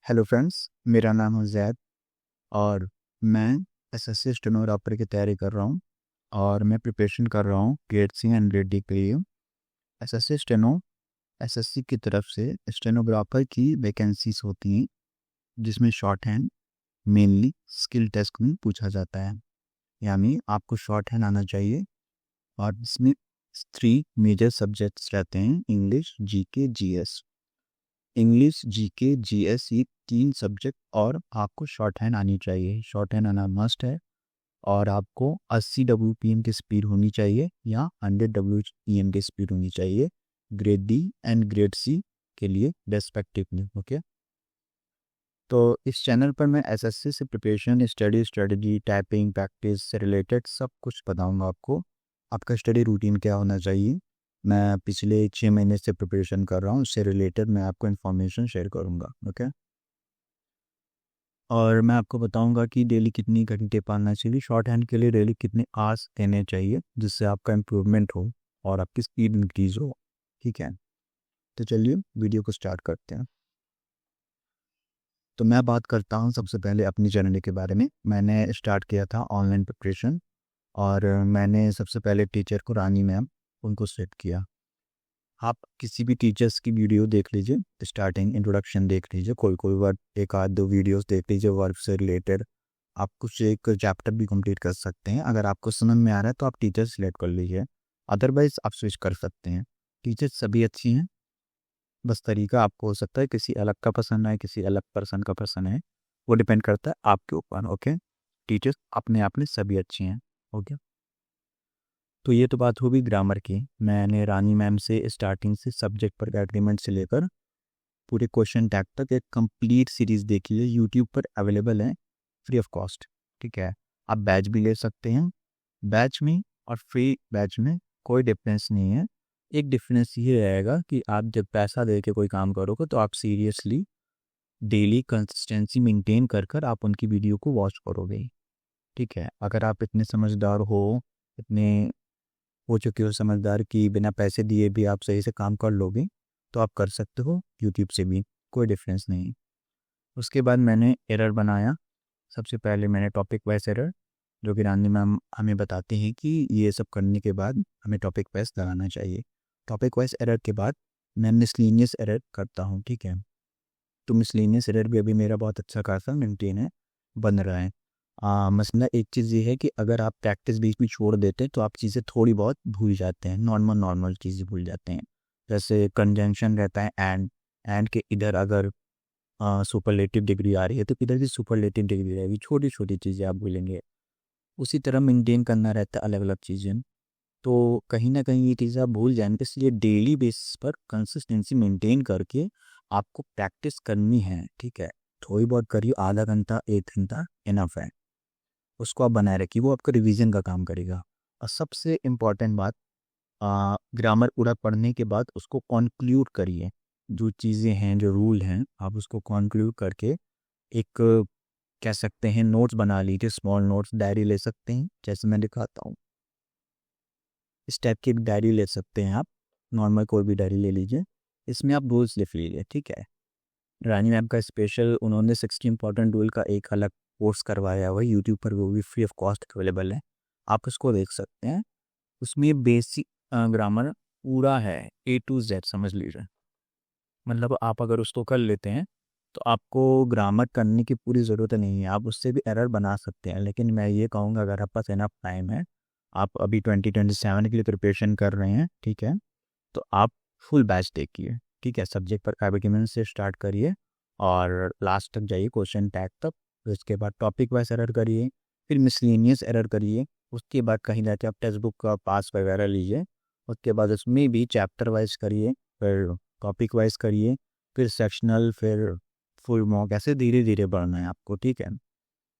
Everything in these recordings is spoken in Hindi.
हेलो फ्रेंड्स, मेरा नाम है ज़ैद और मैं एसएससी स्टेनोग्राफर की तैयारी कर रहा हूँ और मैं प्रिपरेशन कर रहा हूँ grade C and grade D के लिए। एसएससी स्टेनो एसएससी की तरफ से स्टेनोग्राफर की वैकेंसीज होती हैं जिसमें shorthand mainly skill test में पूछा जाता है, यानी आपको शॉर्ट हैंड आना चाहिए। और इसमें 3 मेजर सब्जेक्ट्स रहते हैं: English, GK, GS. English, GK, GS ये 3 सब्जेक्ट और आपको शॉर्ट हैंड आनी चाहिए। शॉर्ट हैंड आना मस्ट है और आपको 80 WPM की स्पीड होनी चाहिए या 100 WPM की स्पीड होनी चाहिए grade D and grade C के लिए रेस्पेक्टिवली। ओके, तो इस चैनल पर मैं एसएससी से preparation, study strategy, typing practice से रिलेटेड सब कुछ बताऊंगा आपको। आपका स्टडी रूटीन क्या होना चाहिए, मैं पिछले 6 महीने से प्रिपरेशन कर रहा हूँ, उससे रिलेटेड मैं आपको इन्फॉर्मेशन शेयर करूँगा। ओके, और मैं आपको बताऊंगा कि डेली कितनी घंटे पढ़ना चाहिए, शॉर्ट हैंड के लिए डेली कितने आवर्स देने चाहिए जिससे आपका इम्प्रूवमेंट हो और आपकी स्पीड इंक्रीज हो। ठीक है, तो चलिए वीडियो को स्टार्ट करते हैं। तो मैं बात करता हूँ सबसे पहले अपनी जर्नी के बारे में। मैंने स्टार्ट किया था ऑनलाइन प्रिपरेशन और मैंने सबसे पहले टीचर को रानी मैम उनको सेलेक्ट किया। आप किसी भी टीचर्स की वीडियो देख लीजिए, स्टार्टिंग इंट्रोडक्शन देख लीजिए, कोई कोई वर्ड, एक आध दो वीडियोस देख लीजिए वर्ब से रिलेटेड। आप कुछ एक चैप्टर भी कंप्लीट कर सकते हैं। अगर आपको समझ में आ रहा है तो आप टीचर सिलेक्ट कर लीजिए, अदरवाइज आप स्विच कर सकते हैं। टीचर्स सभी अच्छी हैं, बस तरीका आपको हो सकता है किसी अलग का पसंद आए, किसी अलग पर्सन का पसंद है, वो डिपेंड करता है आपके ऊपर। ओके, टीचर्स अपने आप में सभी अच्छी हैं। ओके, तो ये तो बात होगी ग्रामर की। मैंने रानी मैम से स्टार्टिंग से सब्जेक्ट पर एग्रीमेंट से लेकर पूरे क्वेश्चन टैग तक एक कंप्लीट सीरीज़ देखी है, यूट्यूब पर अवेलेबल है फ्री ऑफ कॉस्ट। ठीक है, आप बैच भी ले सकते हैं। बैच में और फ्री बैच में कोई डिफरेंस नहीं है। एक डिफरेंस ये रहेगा कि आप जब पैसा दे के कोई काम करोगे तो आप सीरियसली डेली कंसिस्टेंसी मेंटेन कर कर आप उनकी वीडियो को वॉच करोगे। ठीक है, अगर आप इतने समझदार हो, इतने हो चुके हो समझदार कि बिना पैसे दिए भी आप सही से काम कर लोगे, तो आप कर सकते हो यूट्यूब से भी, कोई डिफरेंस नहीं। उसके बाद मैंने एरर बनाया। सबसे पहले मैंने टॉपिक वाइज एरर, जो कि रानी मैम हमें बताती हैं कि ये सब करने के बाद हमें टॉपिक वाइज लगाना चाहिए। टॉपिक वाइज एरर के बाद मैं मिसलेनियस एरर करता हूँ। ठीक है, तो मिसलेनियस एरर भी अभी मेरा बहुत अच्छा खासा मेंटेन है, बन रहा है। मसला एक चीज़ ये है कि अगर आप प्रैक्टिस बीच में छोड़ देते हैं तो आप चीज़ें थोड़ी बहुत भूल जाते हैं, नॉर्मल नॉर्मल चीज़ें भूल जाते हैं। जैसे कंजंक्शन रहता है एंड के इधर अगर सुपरलेटिव डिग्री आ रही है तो इधर भी सुपरलेटिव डिग्री रहेगी, छोटी छोटी चीज़ें आप भूलेंगे। उसी तरह मेंटेन करना रहता है अलग अलग चीज़ें, तो कहीं ना कहीं ये चीज़ें आप भूल जाएंगे। इसलिए डेली बेसिस पर कंसिस्टेंसी मेंटेन करके आपको प्रैक्टिस करनी है। ठीक है, थोड़ी बहुत करिए, आधा घंटा 1 घंटा इनफ है, उसको आप बनाए रखिए, वो आपका रिवीजन का काम करेगा। और सबसे इम्पॉर्टेंट बात, ग्रामर पूरा पढ़ने के बाद उसको कॉन्क्लूड करिए। जो चीज़ें हैं, जो रूल हैं, आप उसको कॉन्क्लूड करके एक कह सकते हैं नोट्स बना लीजिए, स्मॉल नोट्स, डायरी ले सकते हैं जैसे मैं दिखाता हूँ। इस टाइप की एक डायरी ले सकते हैं आप, नॉर्मल कोई भी डायरी ले लीजिए, इसमें आप रूल्स लिख लीजिए। ठीक है, रानी मैम का स्पेशल उन्होंने 60 इंपॉर्टेंट रूल का एक अलग कोर्स करवाया हुआ है यूट्यूब पर, वो भी फ्री ऑफ कॉस्ट अवेलेबल है, आप उसको देख सकते हैं। उसमें बेसिक ग्रामर पूरा है, A to Z समझ लीजिए। मतलब आप अगर उसको कर लेते हैं तो आपको ग्रामर करने की पूरी ज़रूरत नहीं है, आप उससे भी एरर बना सकते हैं। लेकिन मैं ये कहूँगा अगर आपके पास इनफ टाइम है, आप अभी 2027 के लिए प्रिपरेशन कर रहे हैं, ठीक है, तो आप फुल बैच देखिए। ठीक है, सब्जेक्ट पर एग्रीमेंट से स्टार्ट करिए और लास्ट तक जाइए क्वेश्चन टैग तक। फिर उसके बाद टॉपिक वाइज एरर करिए, फिर मिसलेनियस एरर करिए। उसके बाद कहीं जाके आप टेक्स्ट बुक का पास वगैरह लीजिए। उसके बाद उसमें भी चैप्टर वाइज करिए, फिर टॉपिक वाइज करिए, फिर सेक्शनल, फिर फुल मॉक, ऐसे धीरे धीरे बढ़ना है आपको। ठीक है,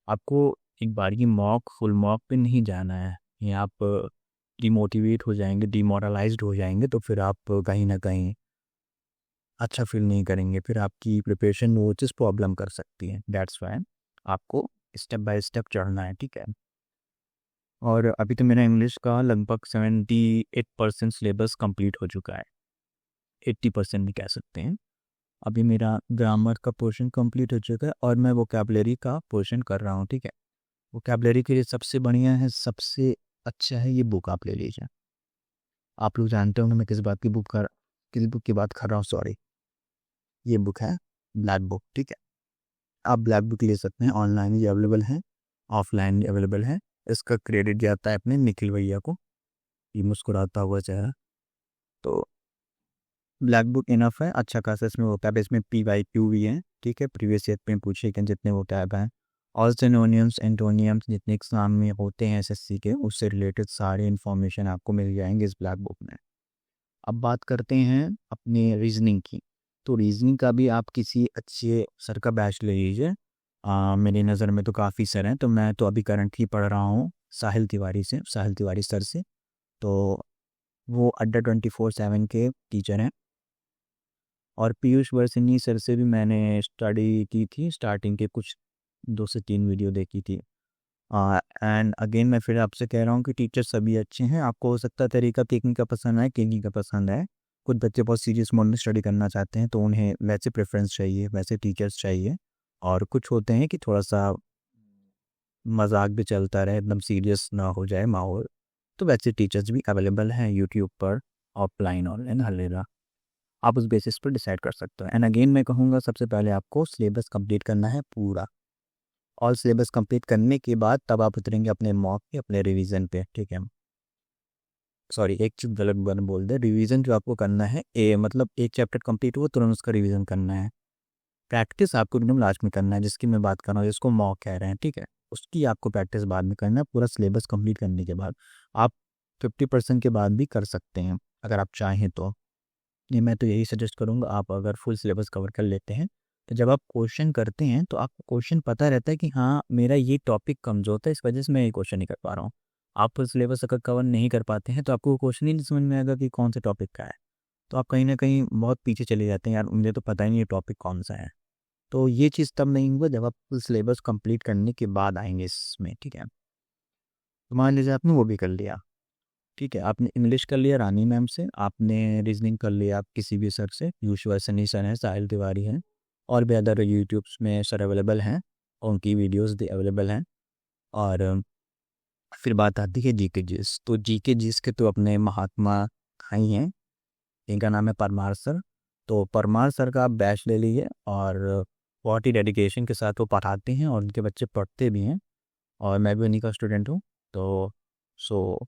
आपको एक बार की मॉक फुल मॉक पे नहीं जाना है, ये आप डिमोटिवेट हो जाएंगे, डिमोरलाइज्ड हो जाएंगे, तो फिर आप कहीं ना कहीं अच्छा फील नहीं करेंगे, फिर आपकी प्रिपरेशन वो चीज़ प्रॉब्लम कर सकती है। दैट्स वाई आपको स्टेप बाय स्टेप चढ़ना है। ठीक है, और अभी तो मेरा इंग्लिश का लगभग 78% सिलेबस कंप्लीट हो चुका है, 80% भी कह सकते हैं। अभी मेरा ग्रामर का पोर्शन कंप्लीट हो चुका है और मैं वोकैबुलरी का पोर्शन कर रहा हूँ, ठीक है। वोकैबुलरी के लिए सबसे बढ़िया है, सबसे अच्छा है ये बुक, आप ले लीजिए। आप लोग जानते होंगे मैं किस बुक की बात कर रहा हूँ, सॉरी। ये बुक है ब्लैक बुक, ठीक है। आप ब्लैक बुक ले सकते हैं, ऑनलाइन भी अवेलेबल है, ऑफलाइन भी अवेलेबल है। इसका क्रेडिट जाता है अपने निखिल भैया को, ये मुस्कुराता हुआ चेहरा। तो ब्लैक बुक इनफ है, अच्छा खासा इसमें होता है। इसमें PYQ भी है, ठीक है, प्रीवियस ईयर में पूछे गए जितने वो टैब हैं, ऑल सिनोनियम्स एंटोनियम्स जितने एग्जाम में होते हैं SSC के, उससे रिलेटेड सारी इन्फॉर्मेशन आपको मिल जाएंगे इस ब्लैक बुक में। अब बात करते हैं अपने रीजनिंग की। तो रीजनिंग का भी आप किसी अच्छे सर का बैच ले लीजिए। मेरी नज़र में तो काफ़ी सर हैं, तो मैं तो अभी करंटली पढ़ रहा हूँ साहिल तिवारी सर से। तो वो अड्डा 24/7 के टीचर हैं। और पीयूष वर्षिनी सर से भी मैंने स्टडी की थी, स्टार्टिंग के कुछ 2 से 3 वीडियो देखी थी। एंड अगेन मैं फिर आपसे कह रहा हूँ कि टीचर सभी अच्छे हैं। आपको हो सकता है तरीका केकिंग का पसंद आए, केकिंग का पसंद आए। कुछ बच्चे बहुत सीरियस मोड में स्टडी करना चाहते हैं, तो उन्हें वैसे प्रेफरेंस चाहिए, वैसे टीचर्स चाहिए। और कुछ होते हैं कि थोड़ा सा मजाक भी चलता रहे, एकदम सीरियस ना हो जाए माहौल, तो वैसे टीचर्स भी अवेलेबल हैं यूट्यूब पर, ऑफलाइन ऑनलाइन हर जगह। आप उस बेसिस पर डिसाइड कर सकते हो। एंड अगेन मैं कहूँगा सबसे पहले आपको सिलेबस कंप्लीट करना है पूरा। और सिलेबस कंप्लीट करने के बाद तब आप उतरेंगे अपने मॉक पे, अपने रिवीजन पे, ठीक है। सॉरी, एक चीज़ गलत मैंने बोल दिया। रिवीजन जो आपको करना है, मतलब एक चैप्टर कंप्लीट हुआ तुरंत उसका रिवीजन करना है। प्रैक्टिस आपको एकदम लास्ट में करना है, जिसकी मैं बात कर रहा हूँ, जिसको मॉक कह रहे हैं, ठीक है। उसकी आपको प्रैक्टिस बाद में करना है, पूरा सिलेबस कंप्लीट करने के बाद। आप 50% के बाद भी कर सकते हैं अगर आप चाहें तो। नहीं, मैं तो यही सजेस्ट करूँगा, आप अगर फुल सिलेबस कवर कर लेते हैं तो जब आप क्वेश्चन करते हैं तो आपको क्वेश्चन पता रहता है कि हाँ मेरा ये टॉपिक कमज़ोर था, इस वजह से मैं ये क्वेश्चन नहीं कर पा रहा हूँ। आप फुल सिलेबस अगर कवर नहीं कर पाते हैं तो आपको क्वेश्चन ही नहीं समझ में आएगा कि कौन से टॉपिक का है। तो आप कहीं ना कहीं बहुत पीछे चले जाते हैं, यार मुझे तो पता ही नहीं ये टॉपिक कौन सा है। तो ये चीज़ तब नहीं होगा जब आप फुल सिलेबस कंप्लीट करने के बाद आएंगे इसमें, ठीक है। तो मान लीजिए आपने वो भी कर लिया, ठीक है। आपने इंग्लिश कर लिया रानी मैम से, आपने रीजनिंग कर लिया आप किसी भी सर से, पीयूष वर्सनी सर हैं, साहिल तिवारी हैं, और भी अदर यूट्यूब्स में सर अवेलेबल हैं, उनकी वीडियोस भी अवेलेबल हैं। और फिर बात आती है GK GS। तो GK GS के तो अपने महात्मा ही हैं, इनका नाम है परमार सर। तो परमार सर का आप बैच ले लीजिए, और बहुत ही डेडिकेशन के साथ वो पढ़ाते हैं और उनके बच्चे पढ़ते भी हैं, और मैं भी उन्हीं का स्टूडेंट हूँ। तो सो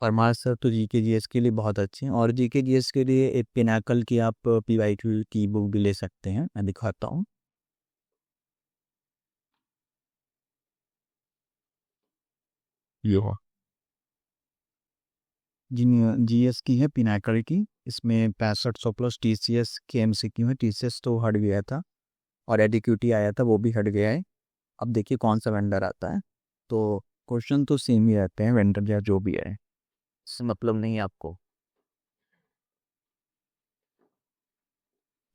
परमार सर तो GK GS के लिए बहुत अच्छे हैं। और GK GS के लिए एक पिनाकल की आप PYQ की बुक भी ले सकते हैं, मैं दिखाता हूँ। ये हुआ GS की है, पिनाकल की। इसमें 6500 प्लस TCS के MCQ है। TCS तो हट गया था और एडिक्यूटी आया था, वो भी हट गया है। अब देखिए कौन सा वेंडर आता है। तो क्वेश्चन तो सेम ही रहते हैं, वेंडर या जो भी है, इससे मतलब नहीं है आपको।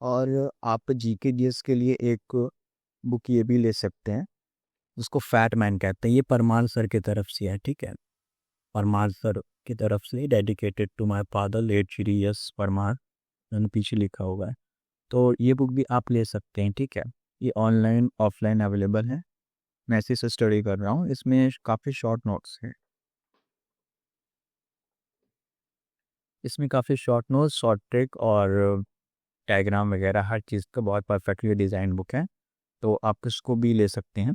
और आप GK GS के लिए एक बुक ये भी ले सकते हैं, उसको फैट मैन कहते हैं। ये परमार सर की तरफ से है, ठीक है। परमार सर की तरफ से, dedicated to my father late Shri Parmar, मैंने पीछे लिखा हुआ है। तो ये बुक भी आप ले सकते हैं, ठीक है। ये ऑनलाइन ऑफलाइन अवेलेबल है। मैं इसी से स्टडी कर रहा हूँ, इसमें काफ़ी शॉर्ट नोट्स हैं। इसमें काफ़ी शॉर्ट नोट्स, शॉर्ट ट्रिक और डायग्राम वगैरह हर चीज़ का बहुत परफेक्टली डिज़ाइन बुक है। तो आप इसको भी ले सकते हैं।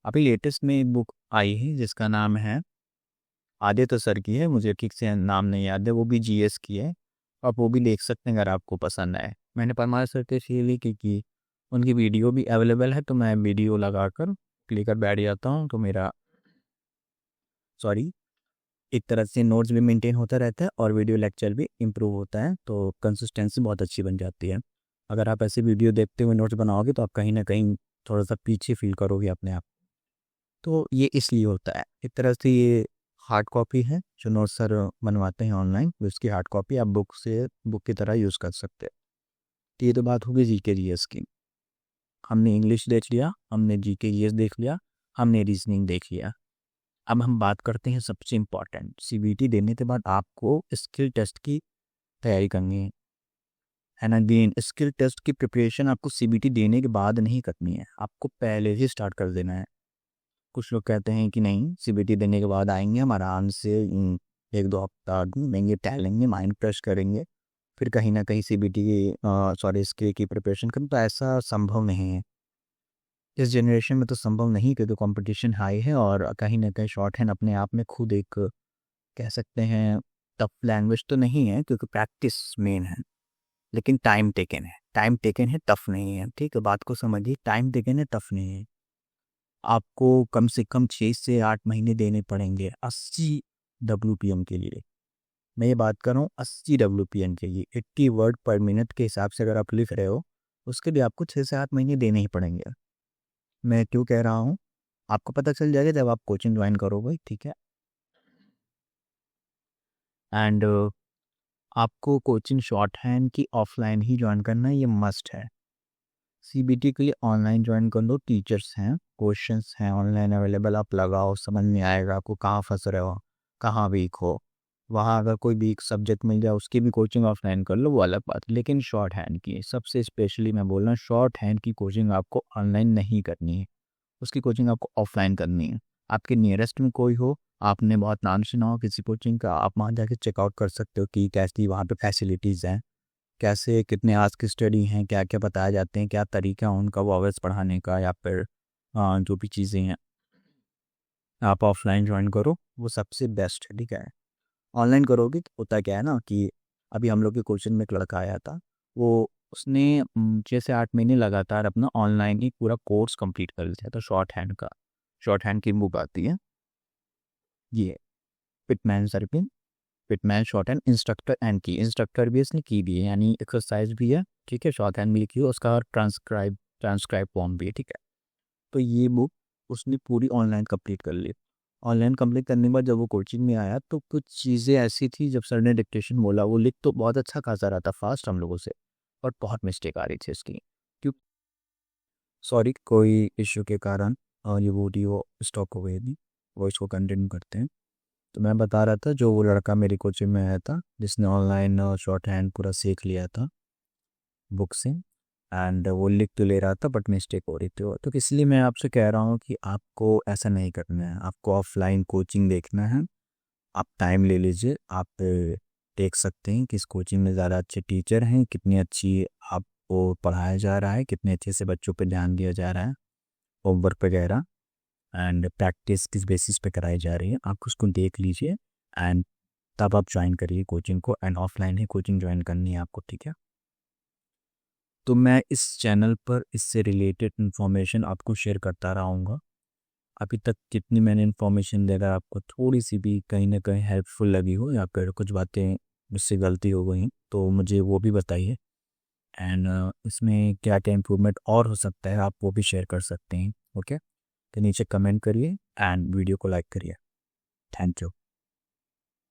अभी लेटेस्ट में एक बुक आई है जिसका नाम है, आदित्य सर की है, मुझे ठीक से नाम नहीं याद है, वो भी GS की है। आप वो भी देख सकते हैं अगर आपको पसंद आए। मैंने परमार सर के इसलिए क्योंकि उनकी वीडियो भी अवेलेबल है, तो मैं वीडियो लगा कर क्लिक कर बैठ जाता हूँ, तो मेरा सॉरी एक तरह से नोट्स भी मेंटेन होता रहता है और वीडियो लेक्चर भी इम्प्रूव होता है, तो कंसिस्टेंसी बहुत अच्छी बन जाती है। अगर आप ऐसे वीडियो देखते हुए नोट्स बनाओगे तो आप कहीं ना कहीं थोड़ा सा पीछे फील करोगे अपने आप। तो ये इसलिए होता है, एक तरह से ये हार्ड कॉपी है जो नोट्स सर बनवाते हैं ऑनलाइन, उसकी हार्ड कॉपी आप बुक की तरह यूज़ कर सकते हैं। तो ये तो बात होगी GK GS की। हमने इंग्लिश देख लिया, हमने GK GS देख लिया, हमने रीजनिंग देख लिया। अब हम बात करते हैं सबसे इम्पॉर्टेंट, CBT देने के बाद आपको स्किल टेस्ट की तैयारी करनी है। एंड अगेन स्किल टेस्ट की प्रिपरेशन आपको सीबीटी देने के बाद नहीं करनी है, आपको पहले ही स्टार्ट कर देना है। कुछ लोग कहते हैं कि नहीं सीबीटी देने के बाद आएंगे हम आराम से 1-2 हफ्ता घूमेंगे टहलेंगे माइंड फ्रेश करेंगे फिर कहीं ना कहीं सीबीटी की सॉरी स्किल की प्रिपरेशन करें, तो ऐसा संभव नहीं है इस जनरेशन में। तो संभव नहीं क्योंकि कंपटीशन हाई है और कहीं ना कहीं शॉर्ट हैंड अपने आप में खुद एक कह सकते हैं टफ लैंग्वेज तो नहीं है क्योंकि प्रैक्टिस मेन है, लेकिन टाइम टेकन है, टाइम टेकन है, टफ नहीं है। ठीक है, बात को समझिए, टाइम टेकन है, टफ नहीं है। आपको कम से कम 6 से 8 महीने देने पड़ेंगे 80 WPM के लिए। मैं ये बात कर रहा हूँ 80 WPM के लिए, 80 वर्ड पर मिनट के हिसाब से अगर आप लिख रहे हो उसके लिए आपको 6 से 8 महीने देने ही पड़ेंगे। मैं क्यों कह रहा हूँ आपको पता चल जाएगा जब आप कोचिंग ज्वाइन करोगे, ठीक है। एंड आपको कोचिंग शॉर्ट हैंड की ऑफलाइन ही ज्वाइन करना है, ये मस्ट है। सीबीटी के लिए ऑनलाइन ज्वाइन कर लो, टीचर्स हैं, क्वेश्चंस हैं ऑनलाइन अवेलेबल, आप लगाओ, समझ में आएगा आपको कहाँ फंस रहे हो, कहाँ वीक हो। वहाँ अगर कोई वीक सब्जेक्ट मिल जाए उसकी भी कोचिंग ऑफलाइन कर लो, वो अलग बात है। लेकिन शॉर्ट हैंड की सबसे स्पेशली मैं बोल रहा हूँ, शॉर्ट हैंड की कोचिंग आपको ऑनलाइन नहीं करनी है, उसकी कोचिंग आपको ऑफलाइन करनी है। आपके नियरेस्ट में कोई हो, आपने बहुत नाम सुना हो किसी कोचिंग का, आप वहाँ जाके चेकआउट कर सकते हो कि कैसी वहाँ पे फैसिलिटीज़ हैं, कैसे कितने आवर्स की स्टडी हैं, क्या क्या बताए जाते हैं, क्या तरीका है उनका वो आवर्स पढ़ाने का, या फिर जो भी चीज़ें हैं आप ऑफलाइन ज्वाइन करो, वो सबसे बेस्ट है। ठीक है, ऑनलाइन करोगे तो होता क्या है ना कि अभी हम लोग के कोचिंग में एक लड़का आया था, वो उसने 6 से 8 महीने लगातार अपना ऑनलाइन ही पूरा कोर्स कंप्लीट कर लिया था शॉर्ट हैंड का। शॉर्ट हैंड की बुक आती है, ये पिटमैन सर्पिन, Pitman shorthand instructor and की, इंस्ट्रक्टर भी इसने की भी है, यानी एक्सरसाइज भी है, ठीक है, शॉर्ट हैंड भी लिखी है, उसका ट्रांसक्राइब फॉर्म भी है, ठीक है। तो ये बुक उसने पूरी ऑनलाइन कंप्लीट कर ली। ऑनलाइन कंप्लीट करने के बाद जब वो कोचिंग में आया तो कुछ चीज़ें ऐसी थी, जब सर ने डिक्टेशन बोला वो लिख तो बहुत अच्छा खासा रहा था फास्ट हम लोगों से, और बहुत मिस्टेक आ रही थी उसकी, क्यों सॉरी कोई इश्यू के कारण ये वीडियो स्टॉक हो गई थी। वो इसको कंटिन्यू करते हैं। तो मैं बता रहा था, जो वो लड़का मेरी कोचिंग में आया था जिसने ऑनलाइन शॉर्ट हैंड पूरा सीख लिया था बुक से, एंड वो लिख तो ले रहा था बट मिस्टेक हो रही थी, तो इसलिए मैं आपसे कह रहा हूँ कि आपको ऐसा नहीं करना है, आपको ऑफलाइन कोचिंग देखना है। आप टाइम ले लीजिए, आप देख सकते हैं कि इस कोचिंग में ज़्यादा अच्छे टीचर हैं, कितनी अच्छी आपको पढ़ाया जा रहा है, कितने अच्छे से बच्चों पे ध्यान दिया जा रहा है, होमवर्क वगैरह एंड प्रैक्टिस किस बेसिस पे कराई जा रही है, आप उसको देख लीजिए एंड तब आप ज्वाइन करिए कोचिंग को। And offline he coaching join करनी है आपको, ठीक है। तो मैं इस चैनल पर इससे रिलेटेड इन्फॉर्मेशन आपको शेयर करता रहूँगा। अभी तक जितनी मैंने इन्फॉर्मेशन दे रहा आपको थोड़ी सी भी कहीं ना कहीं हेल्पफुल लगी हो या फिर कुछ बातें मुझसे गलती हो गई तो मुझे वो भी बताइए। एंड इसमें क्या क्या इम्प्रूवमेंट और हो सकता है आप वो भी शेयर कर सकते हैं। ओके, तो नीचे कमेंट करिए एंड वीडियो को लाइक करिए। Thank you.